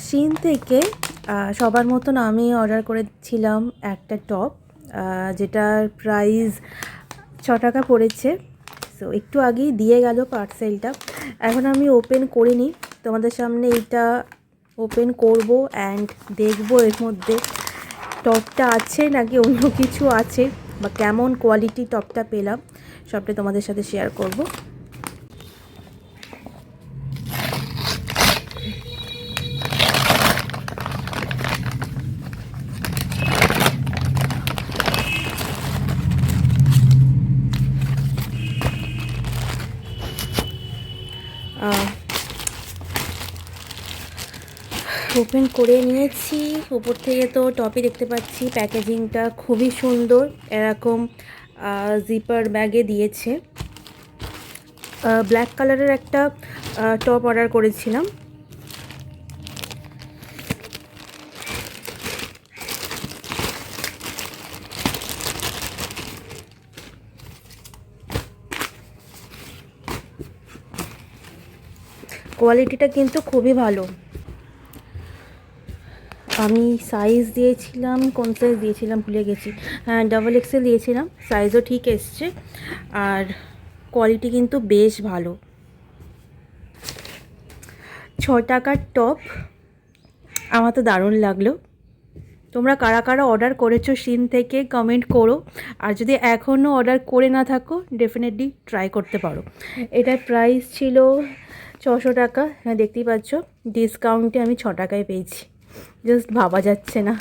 শিন থেকে সবার মতন আমি অর্ডার করেছিলাম একটা টপ, যেটার প্রাইস 6 টাকা পড়েছে। সো একটু আগেই দিয়ে গেল পার্সেলটা, এখন আমি ওপেন করিনি, তোমাদের সামনে এইটা ওপেন করব অ্যান্ড দেখবো এর মধ্যে টপটা আছে নাকি অন্য কিছু আছে, বা কেমন কোয়ালিটি টপটা পেলাম সবটাই তোমাদের সাথে শেয়ার করব। ওপেন করে নিয়েছি। উপর থেকে তো টপই দেখতে পাচ্ছি, প্যাকেজিংটা খুবই সুন্দর, এরকম জিপার ব্যাগে দিয়েছে। ব্ল্যাক কালারের একটা টপ অর্ডার করেছিলাম। কোয়ালিটিটা কিন্তু খুবই ভালো। আমি সাইজ দিয়েছিলাম, কোন সাইজ দিয়েছিলাম ভুলে গেছি, হ্যাঁ XXL দিয়েছিলাম, সাইজও ঠিক এসছে, আর কোয়ালিটি কিন্তু বেশ ভালো। 6 টাকার টপ, আমার তো দারুণ লাগলো। তোমরা কারা কারা অর্ডার করেছো শিন থেকে কমেন্ট করো, আর যদি এখনও অর্ডার করে না থাকো ডেফিনেটলি ট্রাই করতে পারো। এটার প্রাইস ছিল 600 টাকা, হ্যাঁ দেখতেই পাচ্ছ, ডিসকাউন্টে আমি 6 টাকায় পেয়েছি, জাস্ট ভাবা যাচ্ছে না।